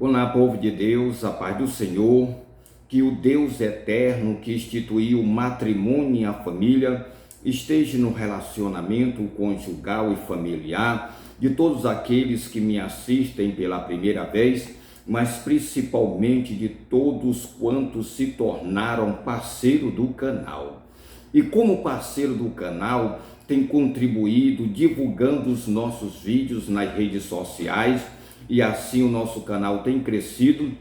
Olá, povo de Deus, a paz do Senhor, que o Deus eterno que instituiu o matrimônio e a família esteja no relacionamento conjugal e familiar de todos aqueles que me assistem pela primeira vez, mas principalmente de todos quantos se tornaram parceiro do canal. E como parceiro do canal, tem contribuído divulgando os nossos vídeos nas redes sociais, e assim o nosso canal tem crescido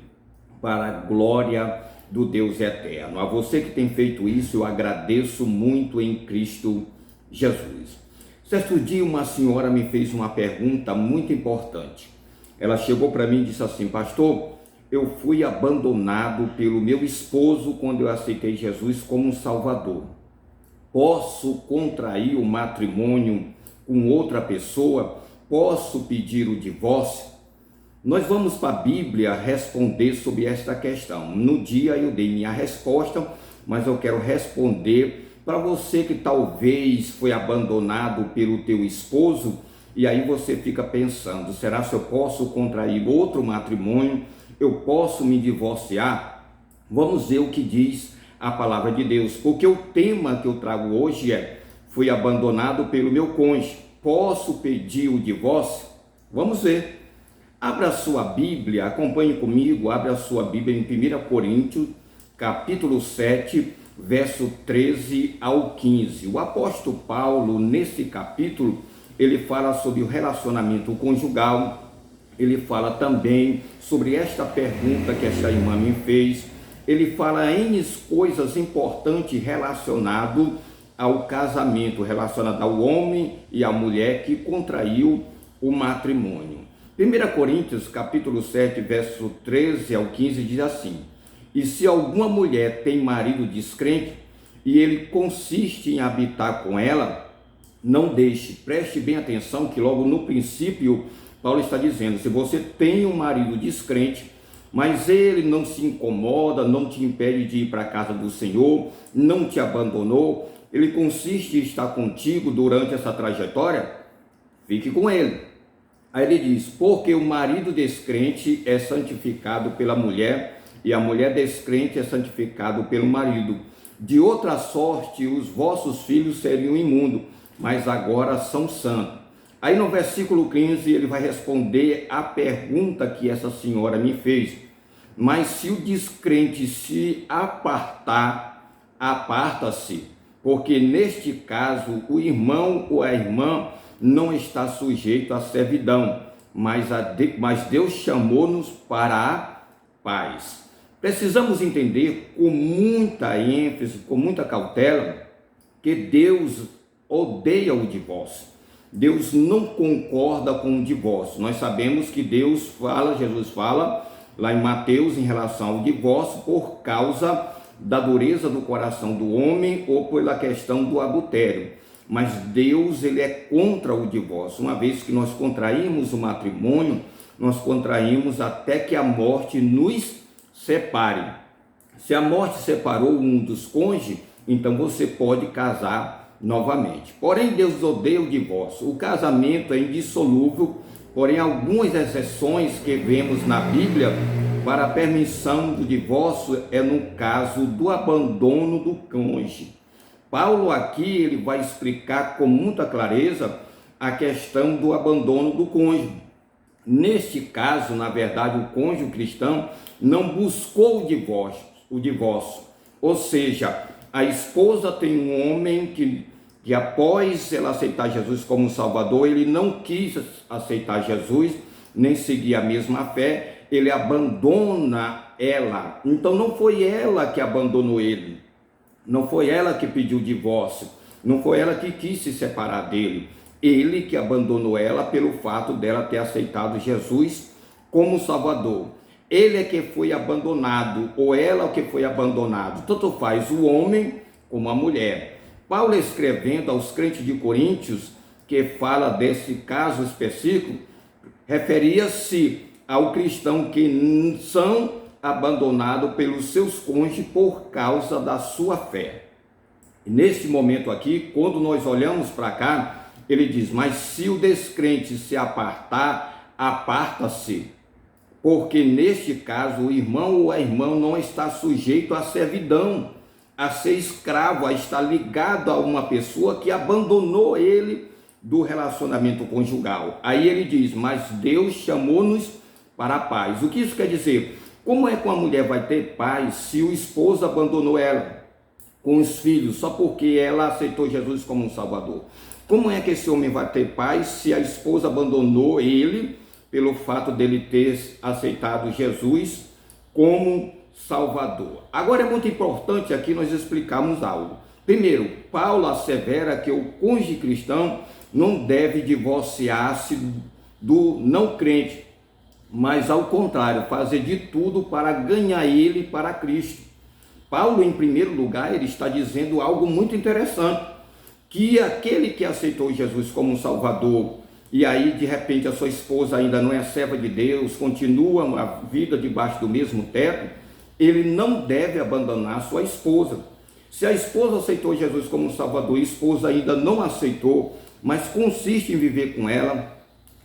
para a glória do Deus eterno. A você que tem feito isso, eu agradeço muito em Cristo Jesus. Certo dia uma senhora me fez uma pergunta muito importante. Ela chegou para mim e disse assim: pastor, eu fui abandonado pelo meu esposo quando eu aceitei Jesus como um salvador. Posso contrair o matrimônio com outra pessoa? Posso pedir o divórcio? Nós vamos para a Bíblia responder sobre esta questão. No dia eu dei minha resposta, mas eu quero responder para você que talvez foi abandonado pelo teu esposo, e aí você fica pensando, será que eu posso contrair outro matrimônio? Eu posso me divorciar? Vamos ver o que diz a palavra de Deus, porque o tema que eu trago hoje é: fui abandonado pelo meu cônjuge, posso pedir o divórcio? Vamos ver. Abra a sua Bíblia, acompanhe comigo, abra a sua Bíblia em 1 Coríntios, capítulo 7, verso 13 ao 15. O apóstolo Paulo, nesse capítulo, ele fala sobre o relacionamento conjugal, ele fala também sobre esta pergunta que esta irmã me fez, ele fala em coisas importantes relacionadas ao casamento, relacionado ao homem e à mulher que contraiu o matrimônio. 1 Coríntios capítulo 7, verso 13 ao 15 diz assim: e se alguma mulher tem marido descrente e ele consiste em habitar com ela, não deixe, preste bem atenção que logo no princípio Paulo está dizendo: se você tem um marido descrente, mas ele não se incomoda, não te impede de ir para a casa do Senhor, não te abandonou, ele consiste em estar contigo durante essa trajetória, fique com ele. Aí ele diz: porque o marido descrente é santificado pela mulher, e a mulher descrente é santificado pelo marido. De outra sorte, os vossos filhos seriam imundos, mas agora são santos. Aí no versículo 15 ele vai responder a pergunta que essa senhora me fez: mas se o descrente se apartar, aparta-se, porque neste caso o irmão ou a irmã não está sujeito à servidão, mas Deus chamou-nos para a paz. Precisamos entender com muita ênfase, com muita cautela, que Deus odeia o divórcio. Deus não concorda com o divórcio. Nós sabemos que Deus fala, Jesus fala lá em Mateus em relação ao divórcio por causa da dureza do coração do homem ou pela questão do adultério. Mas Deus, ele é contra o divórcio. Uma vez que nós contraímos o matrimônio, nós contraímos até que a morte nos separe. Se a morte separou um dos cônjuges, então você pode casar novamente. Porém, Deus odeia o divórcio. O casamento é indissolúvel, porém algumas exceções que vemos na Bíblia para a permissão do divórcio é no caso do abandono do cônjuge. Paulo aqui ele vai explicar com muita clareza a questão do abandono do cônjuge. Neste caso, na verdade, o cônjuge cristão não buscou o divórcio. Ou seja, a esposa tem um homem que após ela aceitar Jesus como Salvador, ele não quis aceitar Jesus, nem seguir a mesma fé, ele abandona ela. Então não foi ela que abandonou ele. Não foi ela que pediu divórcio, não foi ela que quis se separar dele. Ele que abandonou ela pelo fato dela ter aceitado Jesus como Salvador. Ele é que foi abandonado, ou ela que foi abandonado. Tanto faz o homem como a mulher. Paulo escrevendo aos crentes de Coríntios, que fala desse caso específico, referia-se ao cristão que são abandonado pelos seus cônjuges por causa da sua fé. E neste momento aqui, quando nós olhamos para cá, ele diz: mas se o descrente se apartar, aparta-se, porque neste caso o irmão ou a irmã não está sujeito à servidão, a ser escravo, a estar ligado a uma pessoa que abandonou ele do relacionamento conjugal. Aí ele diz, mas Deus chamou-nos para a paz. O que isso quer dizer? Como é que uma mulher vai ter paz se o esposo abandonou ela com os filhos só porque ela aceitou Jesus como um Salvador? Como é que esse homem vai ter paz se a esposa abandonou ele pelo fato dele ter aceitado Jesus como Salvador? Agora é muito importante aqui nós explicarmos algo. Primeiro, Paulo assevera que o cônjuge cristão não deve divorciar-se do não crente, mas ao contrário, fazer de tudo para ganhar ele para Cristo. Paulo, em primeiro lugar, ele está dizendo algo muito interessante, que aquele que aceitou Jesus como um Salvador, e aí de repente a sua esposa ainda não é serva de Deus, continua a vida debaixo do mesmo teto, ele não deve abandonar sua esposa. Se a esposa aceitou Jesus como um Salvador e a esposa ainda não aceitou, mas consiste em viver com ela,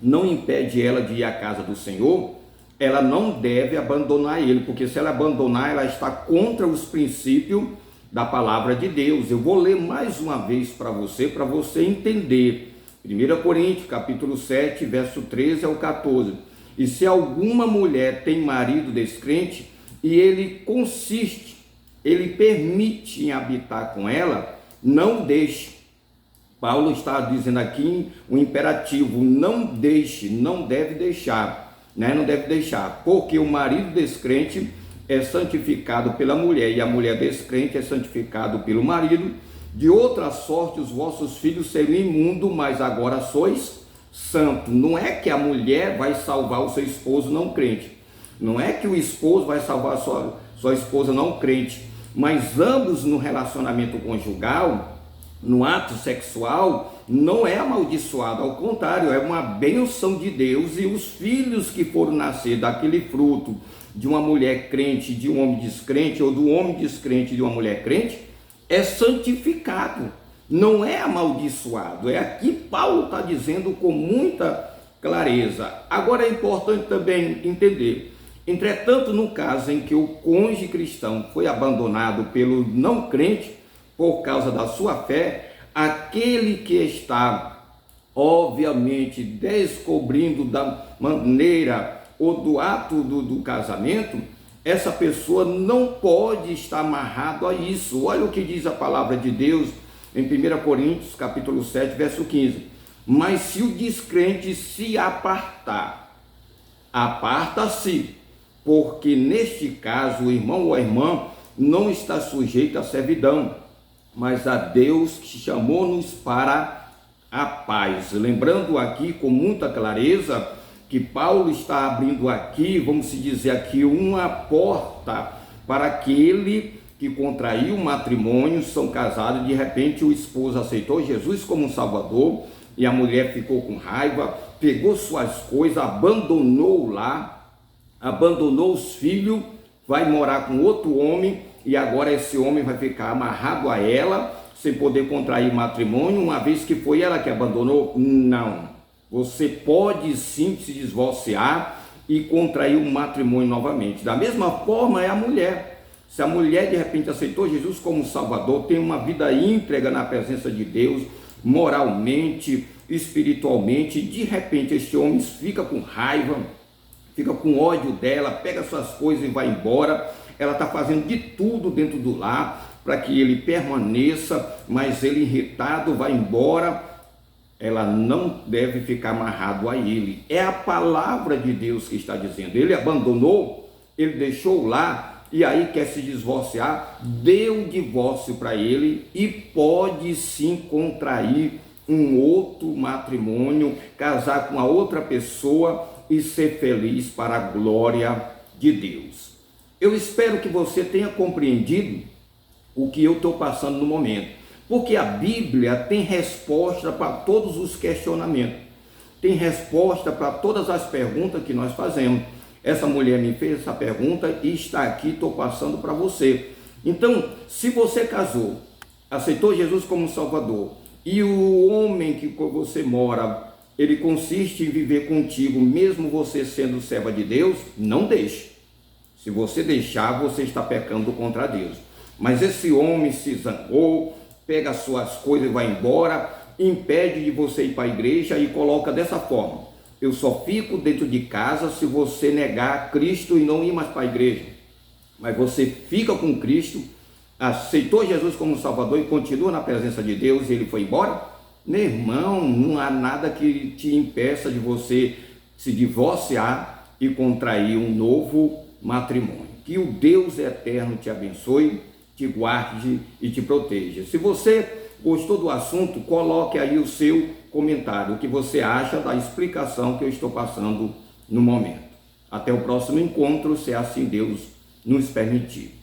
não impede ela de ir à casa do Senhor, ela não deve abandonar ele, porque se ela abandonar, ela está contra os princípios da palavra de Deus. Eu vou ler mais uma vez para você entender. 1 Coríntios, capítulo 7, verso 13 ao 14. E se alguma mulher tem marido descrente, e ele permite em habitar com ela, não deixe. Paulo está dizendo aqui um imperativo, não deixe, não deve deixar, né? Não deve deixar, porque o marido descrente é santificado pela mulher e a mulher descrente é santificado pelo marido. De outra sorte, os vossos filhos seriam imundos, mas agora sois santos. Não é que a mulher vai salvar o seu esposo não crente, não é que o esposo vai salvar a sua esposa não crente, mas ambos no relacionamento conjugal, no ato sexual, não é amaldiçoado, ao contrário, é uma bênção de Deus, e os filhos que foram nascer daquele fruto de uma mulher crente, de um homem descrente, ou do homem descrente de uma mulher crente, é santificado, não é amaldiçoado. É aqui Paulo está dizendo com muita clareza. Agora é importante também entender, entretanto, no caso em que o cônjuge cristão foi abandonado pelo não crente, por causa da sua fé, aquele que está, obviamente, descobrindo da maneira ou do ato do casamento, essa pessoa não pode estar amarrado a isso. Olha o que diz a palavra de Deus em 1 Coríntios, capítulo 7, verso 15. Mas se o descrente se apartar, aparta-se, porque neste caso o irmão ou a irmã não está sujeito à servidão, mas a Deus que chamou-nos para a paz. Lembrando aqui com muita clareza que Paulo está abrindo aqui, vamos dizer aqui, uma porta para aquele que contraiu o matrimônio, são casados, de repente o esposo aceitou Jesus como um Salvador e a mulher ficou com raiva, pegou suas coisas, abandonou lá, abandonou os filhos, vai morar com outro homem, e agora esse homem vai ficar amarrado a ela, sem poder contrair matrimônio, uma vez que foi ela que abandonou? Não. Você pode sim se divorciar e contrair um matrimônio novamente. Da mesma forma é a mulher. Se a mulher de repente aceitou Jesus como Salvador, tem uma vida íntegra na presença de Deus, moralmente, espiritualmente, de repente este homem fica com raiva, fica com ódio dela, pega suas coisas e vai embora. Ela está fazendo de tudo dentro do lar para que ele permaneça, mas ele irritado vai embora. Ela não deve ficar amarrado a ele. É a palavra de Deus que está dizendo. Ele abandonou, ele deixou lá e aí quer se divorciar, dê o divórcio para ele e pode sim contrair um outro matrimônio, casar com a outra pessoa e ser feliz para a glória de Deus. Eu espero que você tenha compreendido o que eu estou passando no momento, porque a Bíblia tem resposta para todos os questionamentos, tem resposta para todas as perguntas que nós fazemos. Essa mulher me fez essa pergunta e está aqui, estou passando para você. Então, se você casou, aceitou Jesus como Salvador, e o homem que com você mora ele consiste em viver contigo, mesmo você sendo serva de Deus. Não deixe. Se você deixar, você está pecando contra Deus. Mas esse homem se zangou, pega as suas coisas e vai embora, impede de você ir para a igreja e coloca dessa forma: eu só fico dentro de casa se você negar Cristo e não ir mais para a igreja. Mas você fica com Cristo, aceitou Jesus como Salvador e continua na presença de Deus e ele foi embora? Meu irmão, não há nada que te impeça de você se divorciar e contrair um novo matrimônio. Que o Deus eterno te abençoe, te guarde e te proteja. Se você gostou do assunto, coloque aí o seu comentário, o que você acha da explicação que eu estou passando no momento. Até o próximo encontro, se assim Deus nos permitir.